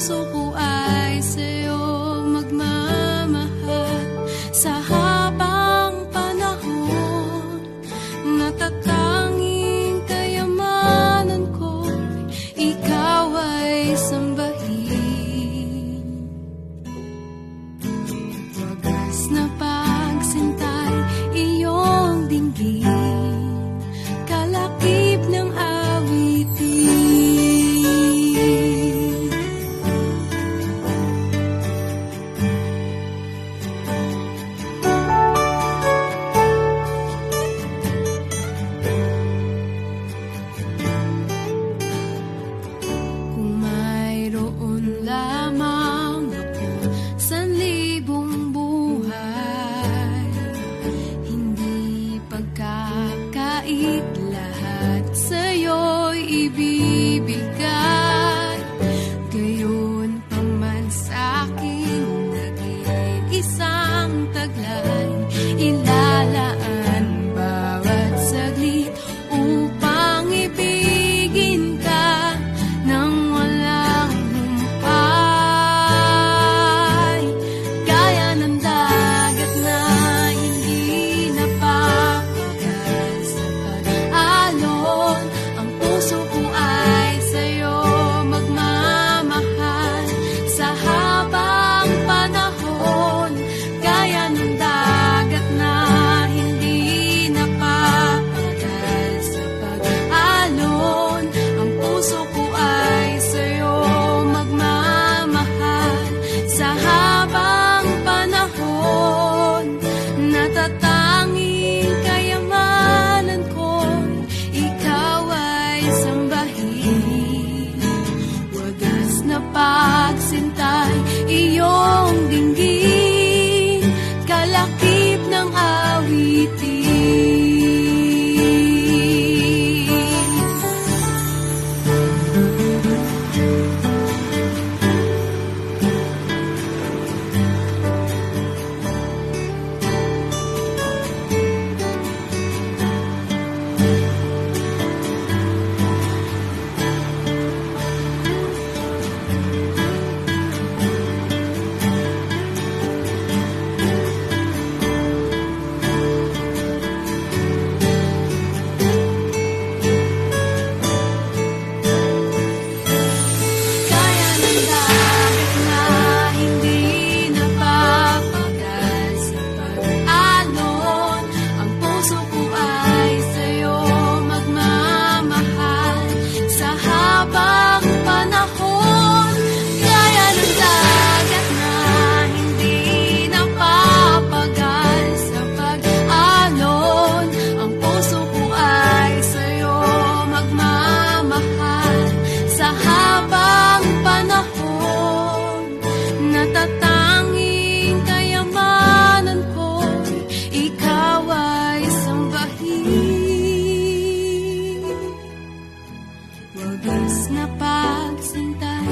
puso ko ay sa'yo magmamahal. Sa habang panahon, natatanging kayamanan ko, ikaw ay sambahin. Wagas na pagsintay, iyong dinggin, kalakip ng awitin. Kung mayroon lamang ako sanlibong buhay, hindi pagkakait lahat sa'yo'y ibibigay. Gayon pa man sa'kin naging isang taglay, ilalaan bawat saglit upang ibigin ka nang walang humpay. Gaya ng dagat na hindi napapagal sa pag-alon, ang puso ko ay sa'yo magmamahal. Sa habang panahon, gaya ng dagat na hindi napapagal sa pag-alon, ang puso ko ay sa'yo magmamahal. Sa habang panahon, natatanging kayamanan ko, ikaw ay sambahin. Wagas na pagsintay, iyong dinggin, kalakip ng awitin. Gaya ng dagat na hindi napapagal sa pag-alon, ang puso ko ay sa'yo magmamahal. Sa habang panahon, gaya ng dagat na hindi napapagal sa pag-alon, ang puso ko ay sa'yo magmamahal. Sa habang panahon, natatanging kayamanan ko, ikaw ay sambahin. Wagas na pagsintay,